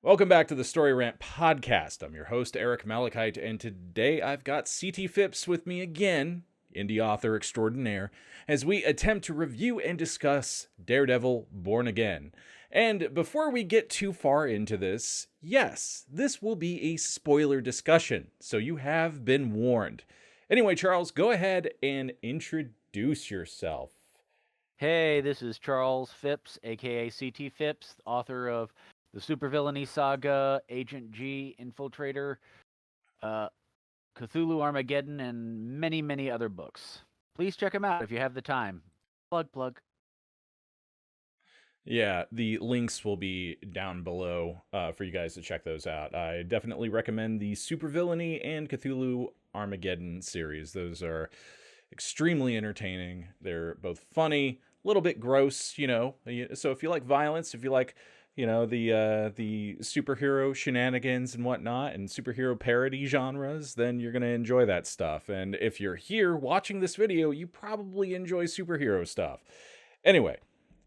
Welcome back to the Storyrant podcast. I'm your host, Eric Malikyte, and today I've got CT Phipps with me again, indie author extraordinaire, as we attempt to review and discuss Daredevil Born Again. And before we get too far into this, yes, this will be a spoiler discussion, so you have been warned. Anyway, Charles, go ahead and introduce yourself. Hey, this is Charles Phipps, aka CT Phipps, author of the Supervillainy Saga, Agent G, Infiltrator, Cthulhu Armageddon, and many, many other books. Please check them out if you have the time. Plug. Yeah, the links will be down below for you guys to check those out. I definitely recommend the Supervillainy and Cthulhu Armageddon series. Those are extremely entertaining. They're both funny, a little bit gross, So if you like violence, if you like, the superhero shenanigans and whatnot and superhero parody genres, then you're going to enjoy that stuff. And if you're here watching this video, you probably enjoy superhero stuff. Anyway,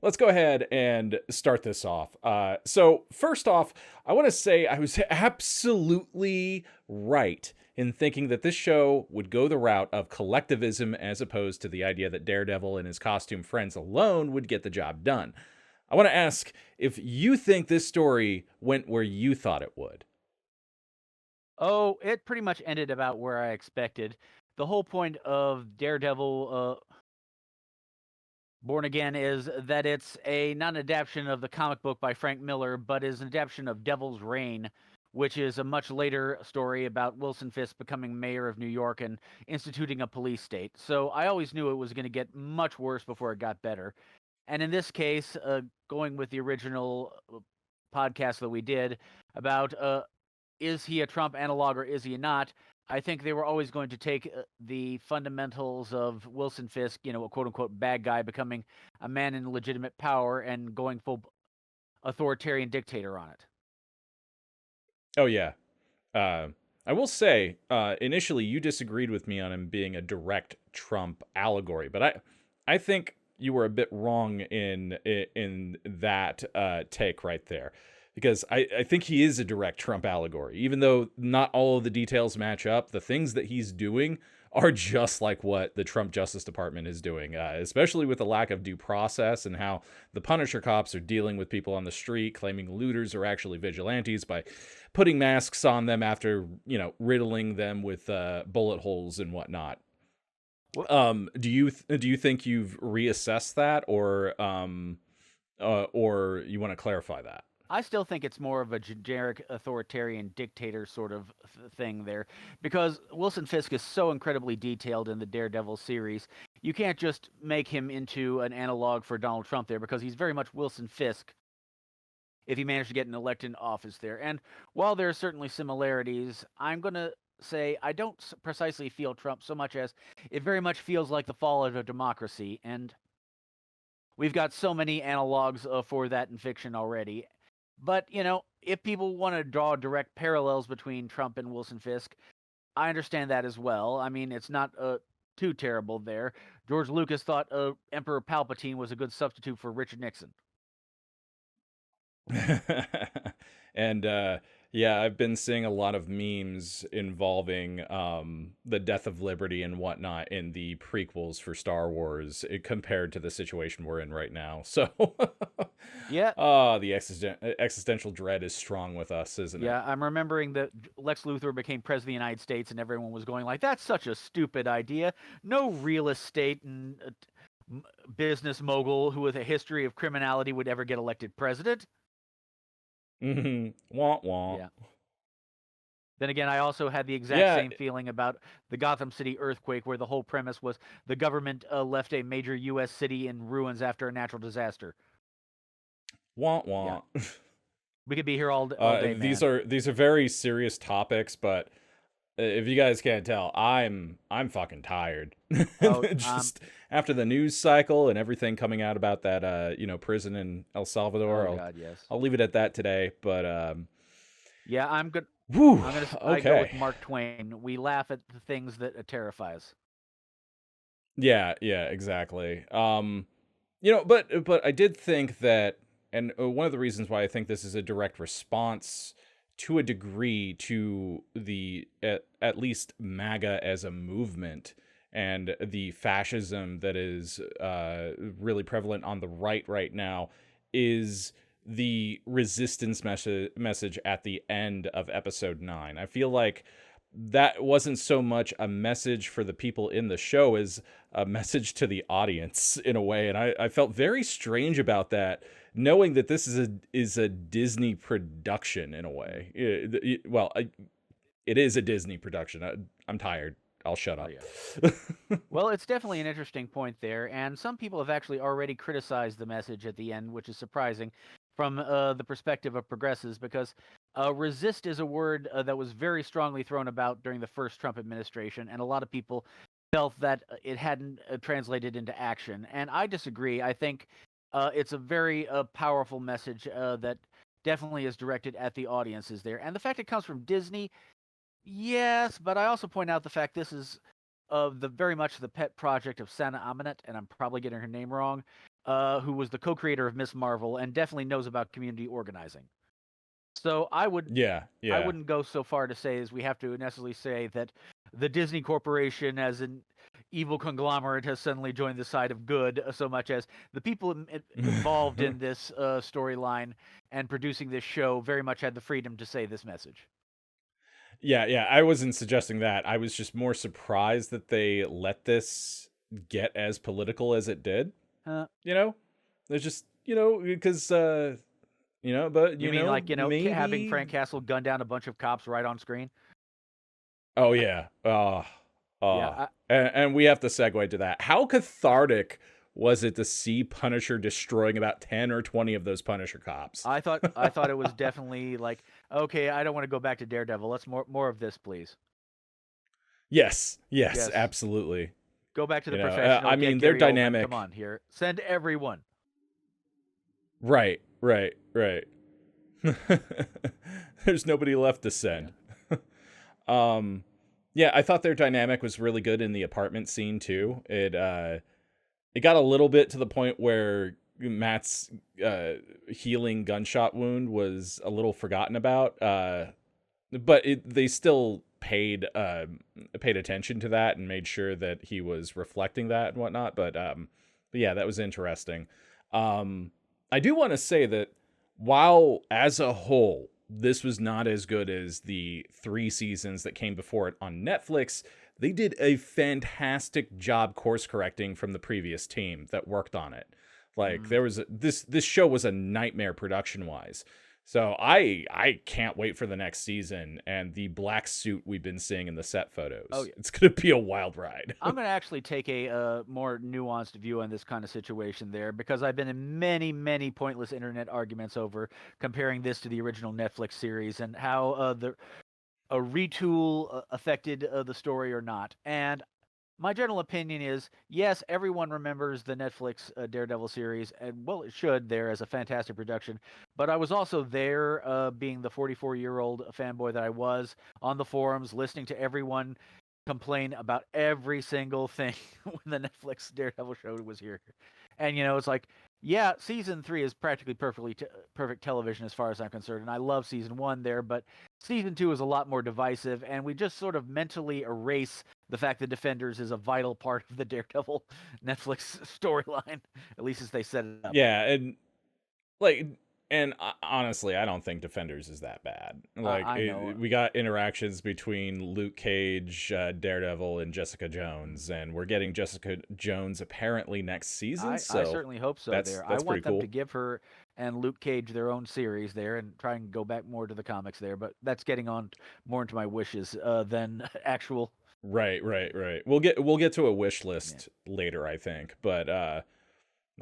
let's go ahead and start this off. So first off, I want to say I was absolutely right in thinking that this show would go the route of collectivism as opposed to the idea that Daredevil and his costume friends alone would get the job done. I want to ask if you think this story went where you thought it would. Oh, it pretty much ended about where I expected. The whole point of Daredevil Born Again is that it's not an adaptation of the comic book by Frank Miller, but is an adaptation of Devil's Reign, which is a much later story about Wilson Fisk becoming mayor of New York and instituting a police state. So I always knew it was going to get much worse before it got better. And in this case, going with the original podcast that we did about is he a Trump analog or is he not, I think they were always going to take the fundamentals of Wilson Fisk, a quote-unquote bad guy becoming a man in legitimate power and going full authoritarian dictator on it. Oh, yeah. I will say, initially you disagreed with me on him being a direct Trump allegory, but I think you were a bit wrong in that take right there. Because I think he is a direct Trump allegory. Even though not all of the details match up, the things that he's doing are just like what the Trump Justice Department is doing, especially with the lack of due process and how the Punisher cops are dealing with people on the street, claiming looters are actually vigilantes by putting masks on them after, riddling them with bullet holes and whatnot. Do you think you've reassessed that, or you want to clarify that? I still think it's more of a generic authoritarian dictator sort of thing there, because Wilson Fisk is so incredibly detailed in the Daredevil series. You can't just make him into an analog for Donald Trump there, because he's very much Wilson Fisk if he managed to get an elected office there. And while there are certainly similarities, I'm going to say I don't precisely feel Trump so much as it very much feels like the fall of a democracy. And we've got so many analogs for that in fiction already. But, if people want to draw direct parallels between Trump and Wilson Fisk, I understand that as well. I mean, it's not too terrible there. George Lucas thought Emperor Palpatine was a good substitute for Richard Nixon. And yeah, I've been seeing a lot of memes involving the death of liberty and whatnot in the prequels for Star Wars compared to the situation we're in right now. So yeah, the existential dread is strong with us, isn't it? Yeah, I'm remembering that Lex Luthor became president of the United States, and everyone was going like, "That's such a stupid idea. No real estate and business mogul who with a history of criminality would ever get elected president." Womp womp. Yeah. Then again, I also had the exact same feeling about the Gotham City earthquake, where the whole premise was the government left a major U.S. city in ruins after a natural disaster. Womp womp. Yeah. We could be here all day, man. These are very serious topics, but if you guys can't tell, I'm fucking tired. Just after the news cycle and everything coming out about that prison in El Salvador. Oh God, yes. I'll leave it at that today. But yeah, I'm good. Whew, I go with Mark Twain. We laugh at the things that terrify us. Yeah, exactly. But I did think that one of the reasons why I think this is a direct response to a degree to the at least MAGA as a movement and the fascism that is really prevalent on the right now is the resistance message at the end of episode 9. I feel like that wasn't so much a message for the people in the show as a message to the audience in a way. And I felt very strange about that, knowing that this is a Disney production in a way. It is a Disney production. I'm tired. I'll shut up. Yeah. Well, it's definitely an interesting point there. And some people have actually already criticized the message at the end, which is surprising from the perspective of progressives, because resist is a word that was very strongly thrown about during the first Trump administration. And a lot of people felt that it hadn't translated into action. And I disagree. I think it's a very powerful message that definitely is directed at the audiences there. And the fact it comes from Disney, yes, but I also point out the fact this is very much the pet project of Sana Amanat, and I'm probably getting her name wrong, who was the co-creator of Miss Marvel and definitely knows about community organizing. So I wouldn't go so far to say as we have to necessarily say that the Disney Corporation as an evil conglomerate has suddenly joined the side of good, so much as the people involved in this storyline and producing this show very much had the freedom to say this message. Yeah, I wasn't suggesting that. I was just more surprised that they let this get as political as it did. There's just, because, but, you mean like, maybe... having Frank Castle gun down a bunch of cops right on screen? Oh, yeah. And we have to segue to that. How cathartic was it to see Punisher destroying about 10 or 20 of those Punisher cops? I thought it was definitely like, okay, I don't want to go back to Daredevil. Let's more of this, please. Yes, absolutely. Go back to the professional. I mean, they're dynamic. Come on, here. Send everyone. Right. There's nobody left to send. Yeah, I thought their dynamic was really good in the apartment scene too. It got a little bit to the point where Matt's healing gunshot wound was a little forgotten about, but they still paid attention to that and made sure that he was reflecting that and whatnot. But yeah, that was interesting. I do want to say that while as a whole this was not as good as the 3 seasons that came before it on Netflix, they did a fantastic job course correcting from the previous team that worked on it. Like there was this show was a nightmare production wise. So I can't wait for the next season and the black suit we've been seeing in the set photos. Oh, yeah. It's going to be a wild ride. I'm going to actually take a more nuanced view on this kind of situation there, because I've been in many, many pointless internet arguments over comparing this to the original Netflix series and how a retool affected the story or not. And my general opinion is, yes, everyone remembers the Netflix Daredevil series, and well, it should there as a fantastic production. But I was also there, being the 44-year-old fanboy that I was, on the forums, listening to everyone complain about every single thing when the Netflix Daredevil show was here. And, it's like, yeah, season 3 is practically perfect television as far as I'm concerned, and I love season 1 there, but season 2 is a lot more divisive, and we just sort of mentally erase the fact that Defenders is a vital part of the Daredevil Netflix storyline, at least as they set it up. Yeah, and honestly, I don't think Defenders is that bad. We got interactions between Luke Cage, Daredevil, and Jessica Jones, and we're getting Jessica Jones apparently next season. I certainly hope so. I want them to give her and Luke Cage their own series there and try and go back more to the comics there, but that's getting on more into my wishes than actual. Right. We'll get to a wish list later, I think, but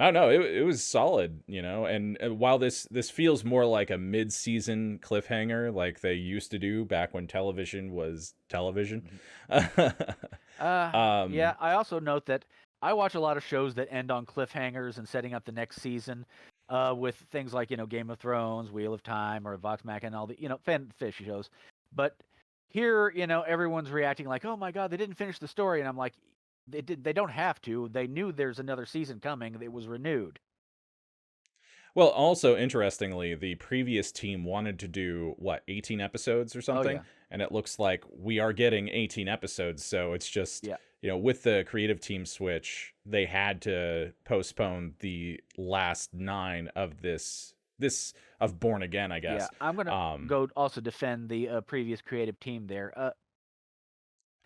I don't know. It was solid, and while this feels more like a mid-season cliffhanger, like they used to do back when television was television. Yeah. I also note that I watch a lot of shows that end on cliffhangers and setting up the next season, with things like Game of Thrones, Wheel of Time, or Vox Machina, and all the fan fish shows. But here, everyone's reacting like, "Oh my God, they didn't finish the story," and I'm like, They don't have to. They knew there's another season coming. It was renewed. Well, also interestingly, the previous team wanted to do what, 18 episodes or Oh something, yeah, and it looks like we are getting 18 episodes. So it's just, yeah. with the creative team switch, they had to postpone the last 9 of this of Born Again, I Yeah, guess. I'm gonna Um, go also defend the previous creative team there.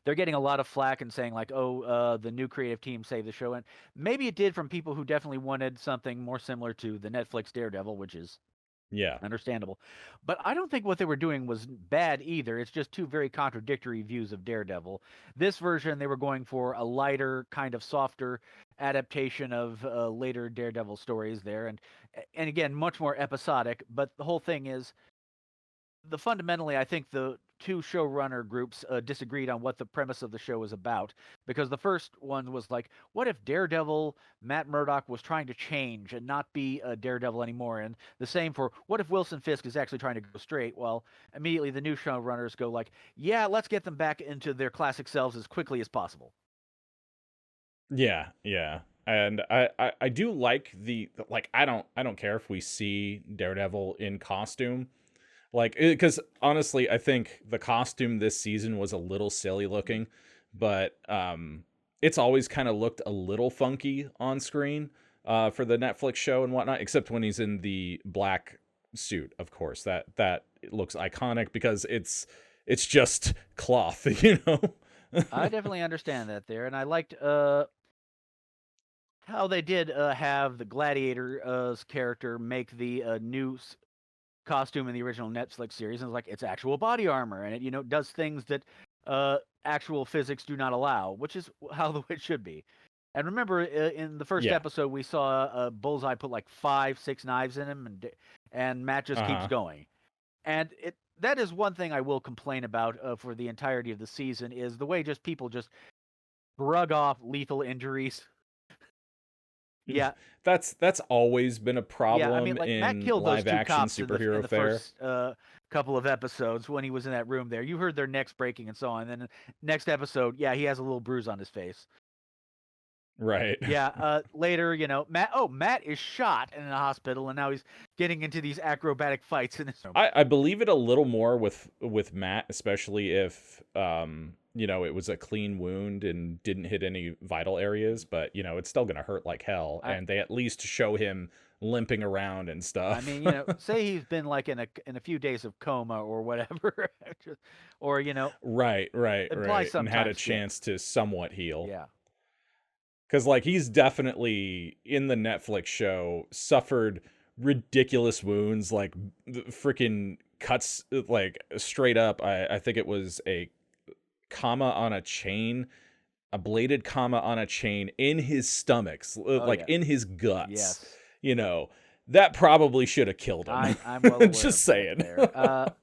They're getting a lot of flack and saying like, "Oh, the new creative team saved the show," and maybe it did from people who definitely wanted something more similar to the Netflix Daredevil, which is yeah, understandable. But I don't think what they were doing was bad either. It's just two very contradictory views of Daredevil. This version, they were going for a lighter, kind of softer adaptation of later Daredevil stories there, and again, much more episodic. But the whole thing is fundamentally, I think the two showrunner groups disagreed on what the premise of the show was about. Because the first one was like, what if Daredevil, Matt Murdock, was trying to change and not be a Daredevil anymore? And the same for what if Wilson Fisk is actually trying to go straight? Well, immediately the new showrunners go like, yeah, let's get them back into their classic selves as quickly as possible. yeah, yeah. And I do like I don't care if we see Daredevil in costume. Like, because honestly, I think the costume this season was a little silly looking, but it's always kind of looked a little funky on screen for the Netflix show and whatnot, except when he's in the black suit, of course. That looks iconic because it's just cloth, you know? I definitely understand that there, and I liked how they did have the Gladiator's character make the new costume in the original Netflix series, and it's like it's actual body armor, and it does things that actual physics do not allow, which is how it should be. And remember, in the first Yeah. episode, we saw Bullseye put like 5, 6 knives in him, and Matt just keeps Uh-huh. going. And that is one thing I will complain about for the entirety of the season is the way just people just shrug off lethal injuries. Yeah, That's always been a yeah, I mean, problem like, Matt in killed those live 2 action cops in superhero the fare. first, couple of episodes when he was in that room there. You heard their necks breaking and so on, and then next episode, yeah, he has a little bruise on his face. Right. Yeah, later, Matt is shot in a hospital, and now he's getting into these acrobatic fights in his room. I believe it a little more with Matt, especially if it was a clean wound and didn't hit any vital areas, but it's still gonna hurt like hell, I and they at least show him limping around and I stuff. mean, say he's been, like, in a few days of coma or whatever, just or, Right, right, imply right, some and had time a skip. chance to somewhat heal. Yeah. Because like he's definitely in the Netflix show suffered ridiculous wounds, like freaking cuts, like straight up. I think it was a comma on a chain, a bladed comma on a chain in his stomachs, Oh, like yeah. in his guts. Yes. You know, that probably should have killed him. I'm well aware Just of that saying. there.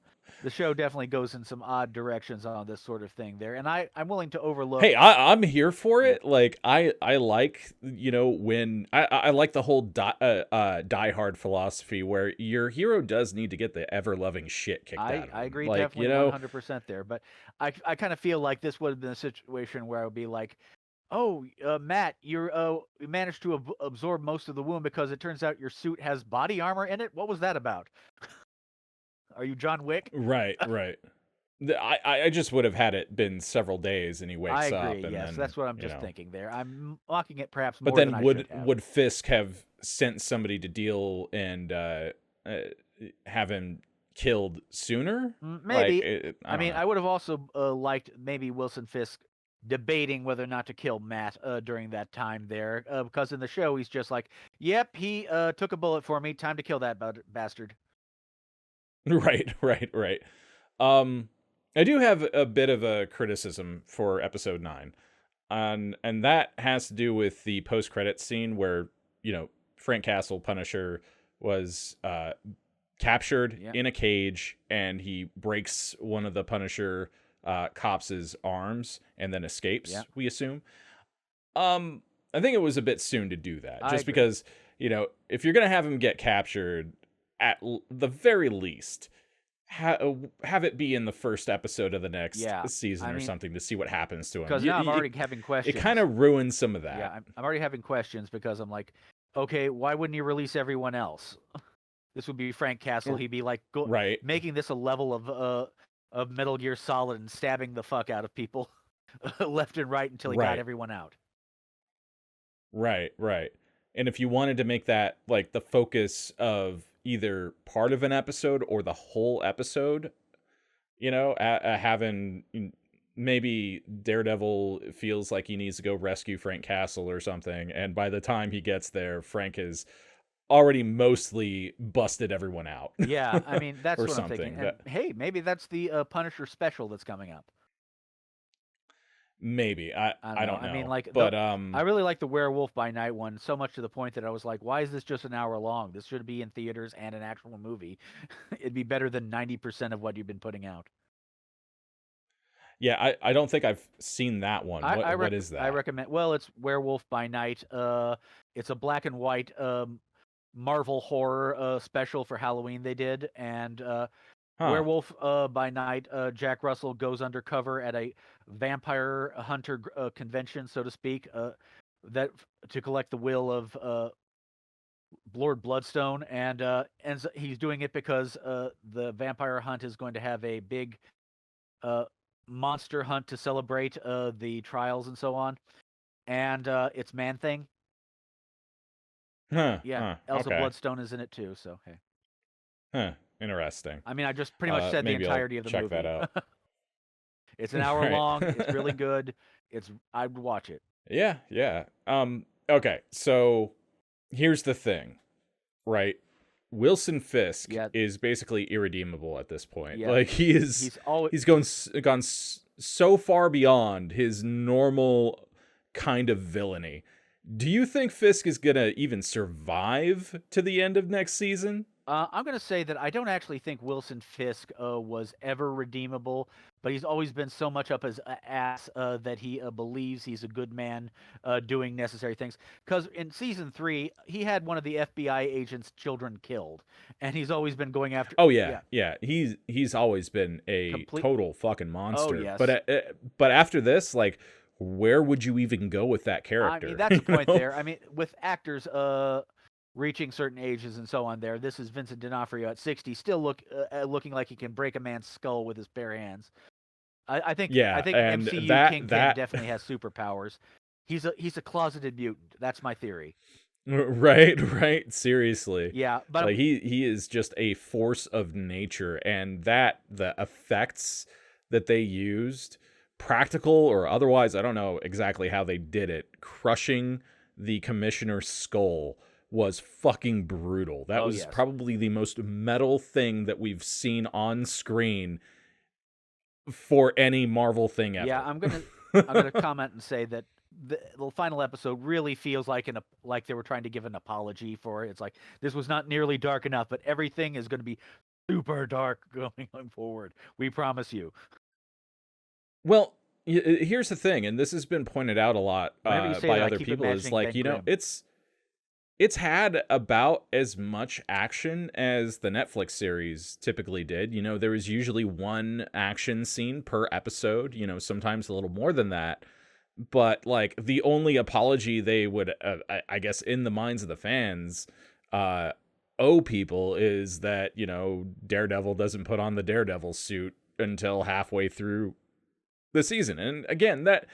The show definitely goes in some odd directions on this sort of thing there, and I'm willing to overlook. Hey, I'm here for Yeah, it. Like I like when I like the whole die hard philosophy where your hero does need to get the ever loving shit kicked out of I him. agree Like definitely 100% there, but I kind of feel like this would have been a situation where I would be like, oh, Matt, you managed to absorb most of the wound because it turns out your suit has body armor in it. What was that about? Are you John Wick? right, right. I just would have had it been several days and he I wakes agree. up and Yes, then that's what I'm just thinking there. I'm mocking it perhaps but more than then I would should have. would Fisk have sent somebody to deal and uh, have him killed sooner? Like Maybe. I I don't mean, know. I would have also liked maybe Wilson Fisk debating whether or not to kill Matt during that time there, because in the show he's just like, "Yep, he took a bullet for me. Time to kill that bastard." Right, right, right. Um, I do have a bit of a criticism for episode 9. And that has to do with the post-credits scene where, Frank Castle, Punisher, was captured Yeah. in a cage and he breaks one of the Punisher cops' arms and then escapes, Yeah. we assume. I think it was a bit soon to do that. I Just agree. because, if you're going to have him get captured, at the very least, have it be in the first episode of the next Yeah. season I or mean, something to see what happens to him. because now I'm already having It questions. kind of ruins some of Yeah, that. I'm already having questions because I'm like, okay, why wouldn't he release everyone else? This would be Frank Castle. He'd be like Right. making this a level of Metal Gear Solid and stabbing the fuck out of people left and right until he got Right. everyone out. Right. Right. And if you wanted to make that like the focus of either part of an episode or the whole episode, having maybe Daredevil feels like he needs to go rescue Frank Castle or something, and by the time he gets there, Frank has already mostly busted everyone out. Yeah, I mean that's or what I'm something. thinking. And hey, maybe that's the Punisher special that's coming up. Maybe I don't know. I mean, like, but I really like the Werewolf by Night one so much to the point that I was like, why is this just an hour long? This should be in theaters and an actual movie. It'd be better than 90% of what you've been putting out. yeah, I don't think I've seen that one. What is that? I recommend. Well, it's Werewolf by Night. It's a black and white Marvel horror special for Halloween they did, and Werewolf by Night. Jack Russell goes undercover at a vampire hunter convention, so to speak, that to collect the will of Lord Bloodstone, and he's doing it because the vampire hunt is going to have a big monster hunt to celebrate the trials and so on, and it's Man-Thing. Yeah, Elsa okay. Bloodstone is in it too. So hey, Interesting. I mean, I just pretty much said the entirety of the movie. Check that out. It's an hour long. It's really good. I'd watch it. Yeah. Okay, so here's the thing, right? Wilson Fisk is basically irredeemable at this point. Yeah. Like he's gone so far beyond his normal kind of villainy. Do you think Fisk is gonna even survive to the end of next season? I'm going to say that I don't actually think Wilson Fisk was ever redeemable, but he's always been so much up his ass that he believes he's a good man doing necessary things. Because in season 3, he had one of the FBI agent's children killed, and he's always been going after. Oh yeah. He's always been a total fucking monster. Oh yes. But after this, like, where would you even go with that character? I mean, that's the point there. I mean, with actors reaching certain ages and so on there, this is Vincent D'Onofrio at 60, still looking like he can break a man's skull with his bare hands. I think MCU Kingpin definitely has superpowers. He's a closeted mutant. That's my theory. Right. Seriously. Yeah, but like he is just a force of nature, and the effects that they used, practical or otherwise, I don't know exactly how they did it, crushing the commissioner's skull was fucking brutal. That was probably the most metal thing that we've seen on screen for any Marvel thing ever. Yeah, I'm gonna comment and say that the final episode really feels like they were trying to give an apology for it. It's like, this was not nearly dark enough, but everything is going to be super dark going forward. We promise you. Well, here's the thing, and this has been pointed out a lot by other people, is like, it's had about as much action as the Netflix series typically did. There was usually one action scene per episode, sometimes a little more than that. But like the only apology they would, I guess, in the minds of the fans, owe people is that, Daredevil doesn't put on the Daredevil suit until halfway through the season. And again, that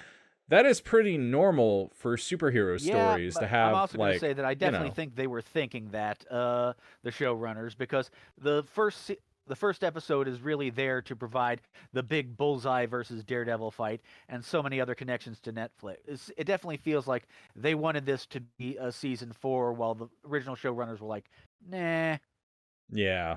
is pretty normal for superhero stories to have. I'm also going to say that I definitely think they were thinking that, the showrunners, because the first episode is really there to provide the big Bullseye versus Daredevil fight and so many other connections to Netflix. It definitely feels like they wanted this to be a season 4, while the original showrunners were like, nah. Yeah.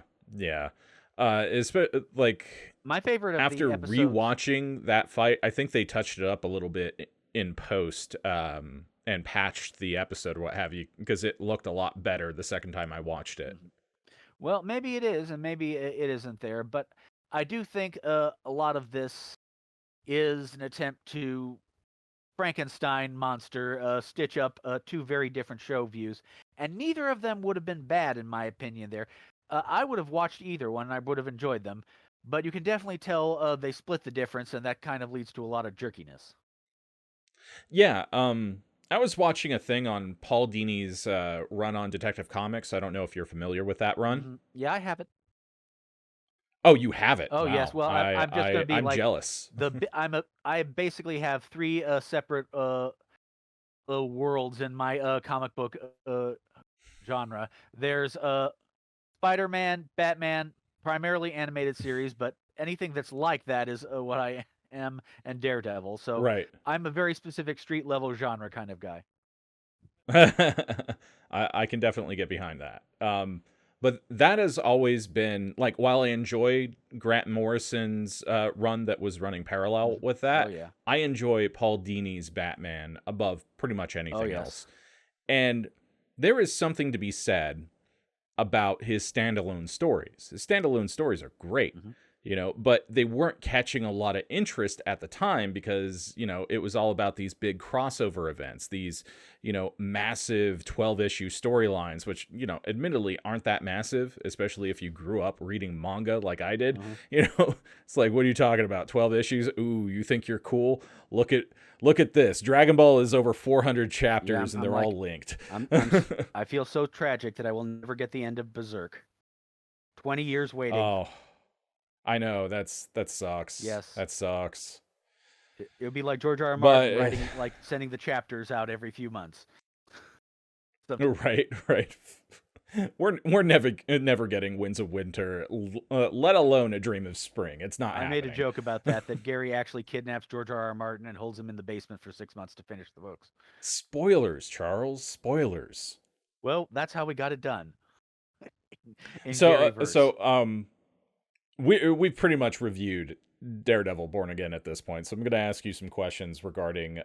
It's like my favorite of after the episodes, rewatching that fight, I think they touched it up a little bit in post and patched the episode or what have you, because it looked a lot better the second time I watched it. Well, maybe it is, and maybe it isn't there, but I do think a lot of this is an attempt to Frankenstein monster stitch up 2 very different show views, and neither of them would have been bad in my opinion there. I would have watched either one, and I would have enjoyed them, but you can definitely tell they split the difference, and that kind of leads to a lot of jerkiness. Yeah, I was watching a thing on Paul Dini's run on Detective Comics. I don't know if you're familiar with that run. Yeah, I have it. Oh, you have it. Oh yes. Wow. Well, I'm just going to be I'm like jealous. I basically have three separate worlds in my comic book genre. There's Spider-Man, Batman, primarily animated series, but anything that's like that is what I am, and Daredevil. So Right. I'm a very specific street level genre kind of guy. I can definitely get behind that. But that has always been like, while I enjoy Grant Morrison's run that was running parallel with Oh that, yeah. I enjoy Paul Dini's Batman above pretty much Oh anything yes. else. And there is something to be said about his standalone stories. His standalone stories are great, but they weren't catching a lot of interest at the time because, it was all about these big crossover events, these, massive 12-issue storylines, which, admittedly aren't that massive, especially if you grew up reading manga like I did. It's like, what are you talking about? 12 issues? Ooh, you think you're cool? Look at this. Dragon Ball is over 400 chapters and they're all linked. I feel so tragic that I will never get the end of Berserk. 20 years waiting. Oh, I know. That sucks. Yes. That sucks. It would be like George R. R. Martin writing, like sending the chapters out every few months. Right. We're never getting Winds of Winter, let alone A Dream of Spring. It's not happening. I made a joke about that Gary actually kidnaps George R. R. Martin and holds him in the basement for 6 months to finish the books. Spoilers, Charles. Spoilers. Well, that's how we got it done. We've pretty much reviewed Daredevil Born Again at this point, so I'm going to ask you some questions regarding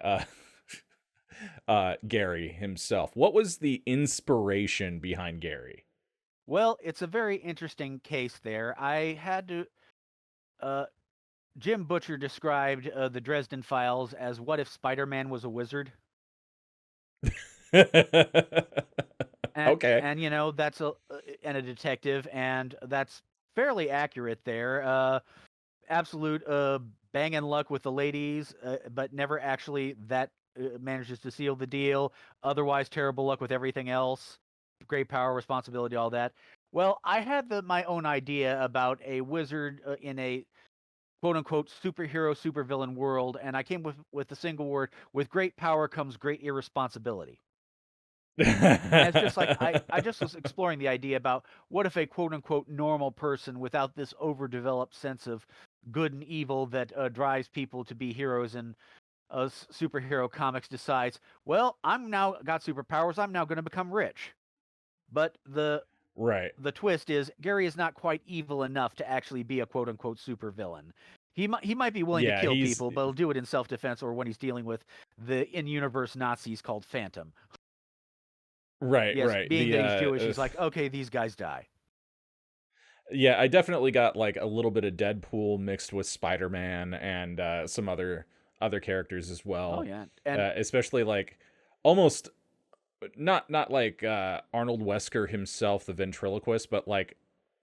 Gary himself. What was the inspiration behind Gary? Well, it's a very interesting case there. I had to... Jim Butcher described the Dresden Files as what if Spider-Man was a wizard? Okay. And that's a detective, and that's fairly accurate there. Absolute bang and luck with the ladies, but never actually that manages to seal the deal. Otherwise, terrible luck with everything else. Great power, responsibility, all that. Well, I had my own idea about a wizard in a quote-unquote superhero, supervillain world, and I came with the single word: with great power comes great irresponsibility. And it's just like I just was exploring the idea about what if a quote-unquote normal person without this overdeveloped sense of good and evil that drives people to be heroes in superhero comics decides, well, I'm now got superpowers, I'm now going to become rich. But the twist is Gary is not quite evil enough to actually be a quote-unquote supervillain. He might be willing to kill people, but he'll do it in self-defense or when he's dealing with the in-universe Nazis called Phantom. Right. Being that he's Jewish, he's like, okay, these guys die. Yeah, I definitely got like a little bit of Deadpool mixed with Spider-Man and some other characters as well. Oh yeah, and especially like almost not like Arnold Wesker himself, the ventriloquist, but like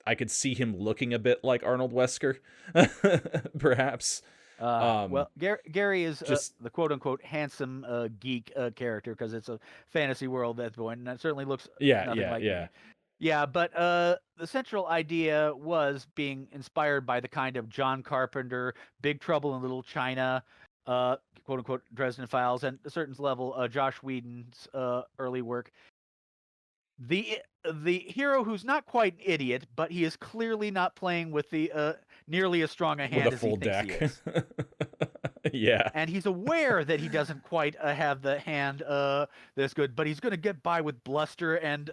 I could see him looking a bit like Arnold Wesker, perhaps. Well, Gary is just the quote-unquote handsome geek character because it's a fantasy world that's going, and that certainly looks nothing like me. Yeah, but the central idea was being inspired by the kind of John Carpenter, Big Trouble in Little China, quote-unquote Dresden Files, and a certain level Josh Whedon's early work. The hero who's not quite an idiot, but he is clearly not playing with the nearly as strong a hand as he thinks he is. Yeah. And he's aware that he doesn't quite have the hand that's good, but he's going to get by with bluster and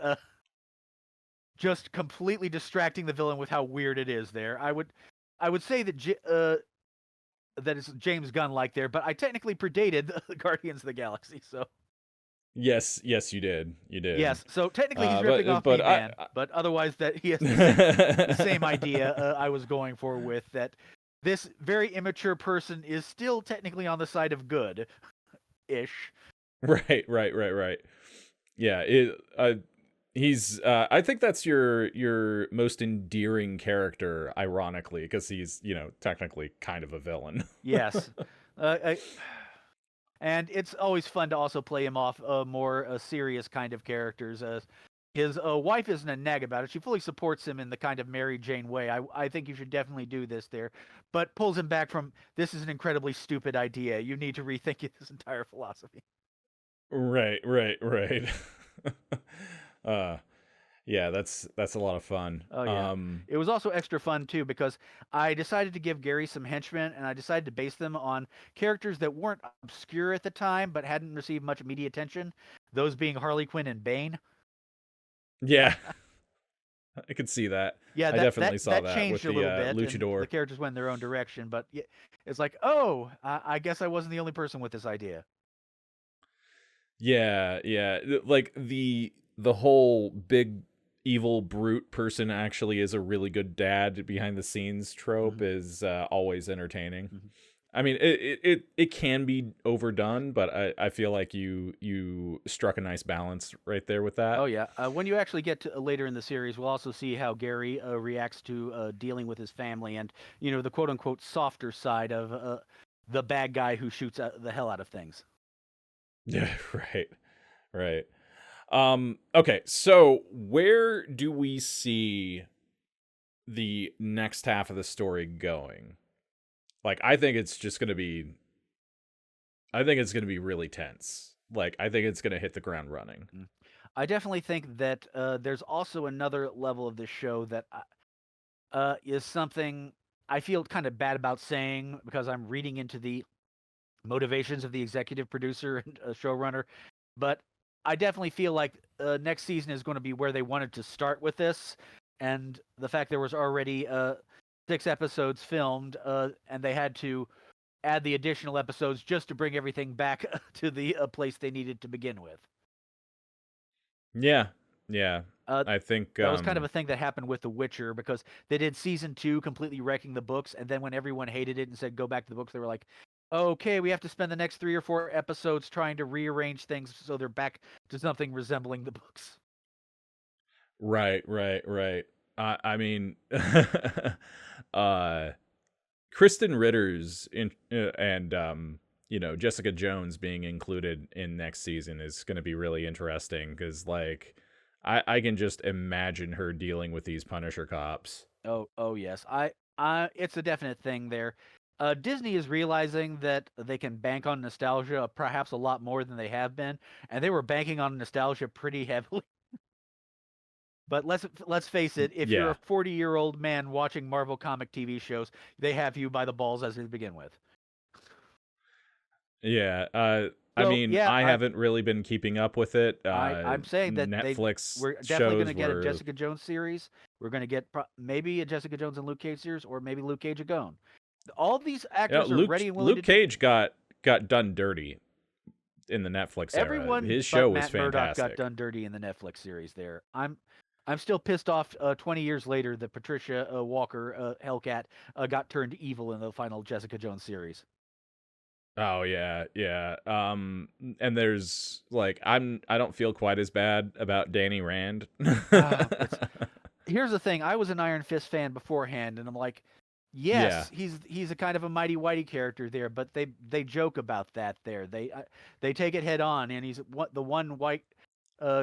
just completely distracting the villain with how weird it is there. I would say that that it's James Gunn like there, but I technically predated the Guardians of the Galaxy, so... Yes, you did. Yes, so technically he's ripping off Me-Man, but otherwise that he has the same idea I was going for with that this very immature person is still technically on the side of good-ish. Right. Yeah, he's I think that's your most endearing character, ironically, because he's, technically kind of a villain. Yes. And it's always fun to also play him off more serious kind of characters. His wife isn't a nag about it. She fully supports him in the kind of Mary Jane way. I think you should definitely do this there, but pulls him back from, this is an incredibly stupid idea. You need to rethink his entire philosophy. Right, right, right. uh yeah, that's a lot of fun. Oh yeah. It was also extra fun too because I decided to give Gary some henchmen and I decided to base them on characters that weren't obscure at the time but hadn't received much media attention. Those being Harley Quinn and Bane. Yeah. I could see that. Yeah, I that definitely saw that that with changed a the little bit, and luchador. the characters went in their own direction. But yeah, it's like, oh, I guess I wasn't the only person with this idea. Yeah, yeah. Like the whole big evil brute person actually is a really good dad behind the scenes trope is always entertaining. I mean, it can be overdone, but I feel like you struck a nice balance right there with that. Oh yeah. When you actually get to later in the series, we'll also see how Gary reacts to dealing with his family and the quote unquote softer side of the bad guy who shoots the hell out of things. Yeah, right. Right. Okay, so where do we see the next half of the story going? Like, I think it's going to be really tense. Like, I think it's going to hit the ground running. I definitely think that there's also another level of this show that is something I feel kind of bad about saying because I'm reading into the motivations of the executive producer and showrunner, but I definitely feel like next season is going to be where they wanted to start with this, and the fact there was already 6 episodes filmed, and they had to add the additional episodes just to bring everything back to the place they needed to begin with. Yeah, yeah. I think that was kind of a thing that happened with The Witcher because they did season 2 completely wrecking the books, and then when everyone hated it and said go back to the books, they were like, okay, we have to spend the next 3 or 4 episodes trying to rearrange things so they're back to something resembling the books. Right. I mean, Kristen Ritter's and Jessica Jones being included in next season is going to be really interesting because like I can just imagine her dealing with these Punisher cops. Oh yes, it's a definite thing there. Disney is realizing that they can bank on nostalgia perhaps a lot more than they have been, and they were banking on nostalgia pretty heavily. But let's face it, if you're a 40-year-old man watching Marvel comic TV shows, they have you by the balls as they begin with. Yeah, I mean, I haven't really been keeping up with it. I'm saying that Netflix we're definitely going to get a Jessica Jones series. We're going to get maybe a Jessica Jones and Luke Cage series, or maybe Luke Cage Agone. All these actors are ready and willing. Luke Cage got done dirty in the Netflix Everyone era. His show was Matt fantastic. Murdock got done dirty in the Netflix series. There, I'm still pissed off. 20 years later, that Patricia Walker Hellcat got turned evil in the final Jessica Jones series. Oh yeah. And there's like I don't feel quite as bad about Danny Rand. Here's the thing: I was an Iron Fist fan beforehand, and I'm like, yes, he's a kind of a mighty whitey character there, but they joke about that there. They take it head on, and he's the one white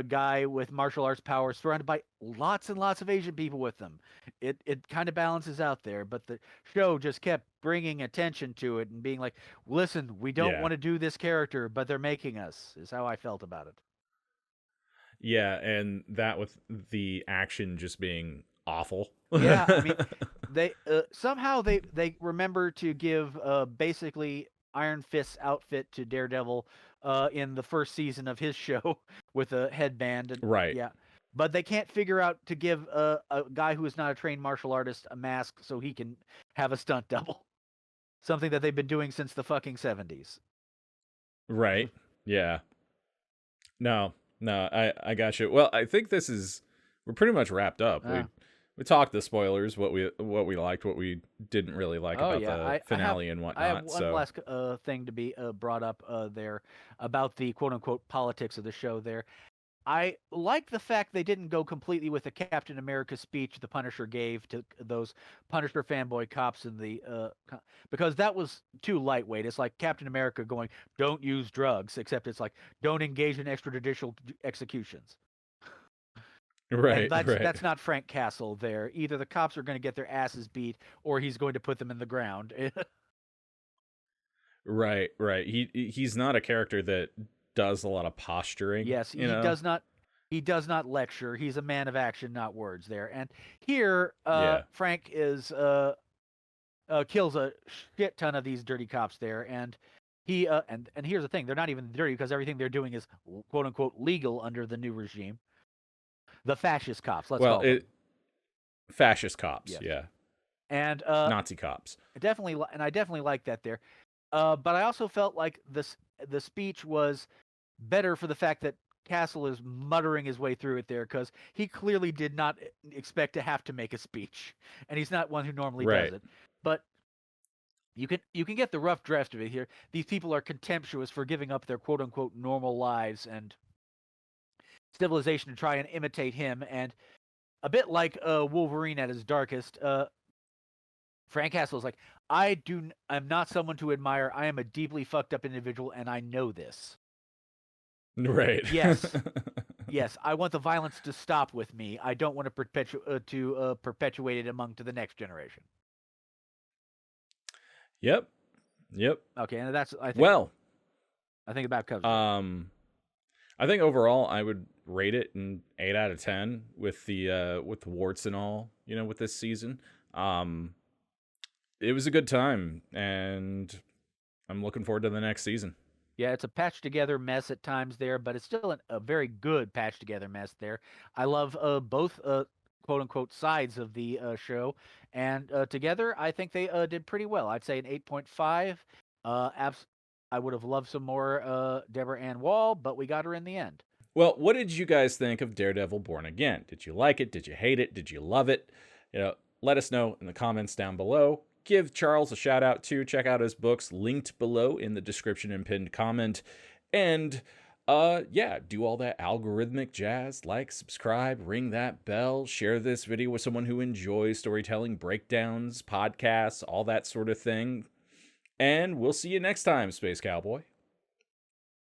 guy with martial arts powers surrounded by lots and lots of Asian people with them. It kind of balances out there, but the show just kept bringing attention to it and being like, listen, we don't want to do this character, but they're making us, is how I felt about it. Yeah, and that with the action just being awful. Yeah, I mean, they somehow they remember to give basically Iron Fist's outfit to Daredevil in the first season of his show with a headband. And, right. Yeah. But they can't figure out to give a guy who is not a trained martial artist a mask so he can have a stunt double. Something that they've been doing since the fucking 70s. Right. Yeah. No, I got you. Well, I think we're pretty much wrapped up. We talked the spoilers, what we liked, what we didn't really like about the finale and whatnot. I have one last thing to be brought up there about the quote unquote politics of the show there. I like the fact they didn't go completely with the Captain America speech the Punisher gave to those Punisher fanboy cops in the because that was too lightweight. It's like Captain America going, "Don't use drugs," except it's like, "Don't engage in extrajudicial executions." And Right, that's right. that's not Frank Castle there. Either the cops are going to get their asses beat or he's going to put them in the ground. Right, right. He's not a character that does a lot of posturing, Yes, you he know? does not. He does not lecture. He's a man of action, not words. There and here, Yeah. Frank is kills a shit ton of these dirty cops there, and he and here's the thing: they're not even dirty because everything they're doing is quote unquote legal under the new regime. The fascist cops, let's Well, call them. fascist cops, Yes, yeah. and Nazi cops. definitely, and I definitely like that there. But I also felt like the speech was better for the fact that Castle is muttering his way through it there because he clearly did not expect to have to make a speech, and he's not one who normally does Right. it. But you can get the rough draft of it here. These people are contemptuous for giving up their quote unquote normal lives and civilization to try and imitate him, and a bit like Wolverine at his darkest. Frank Castle is like, I'm not someone to admire. I am a deeply fucked up individual, and I know this. Right. Yes, yes, I want the violence to stop with me. I don't want to perpetuate it among to the next generation. Yep. Yep. Okay, and that's Well, I think about covers. I think overall I would rate it an 8 out of 10 with the warts and all, with this season. It was a good time, and I'm looking forward to the next season. Yeah, it's a patched together mess at times there, but it's still a very good patched together mess there. I love both quote unquote sides of the show, and together I think they did pretty well. I'd say an 8.5. I would have loved some more Deborah Ann Wall, but we got her in the end. Well, what did you guys think of Daredevil Born Again? Did you like it? Did you hate it? Did you love it? Let us know in the comments down below. Give Charles a shout out too. Check out his books linked below in the description and pinned comment. And yeah, do all that algorithmic jazz. Like, subscribe, ring that bell, share this video with someone who enjoys storytelling, breakdowns, podcasts, all that sort of thing. And we'll see you next time, Space Cowboy.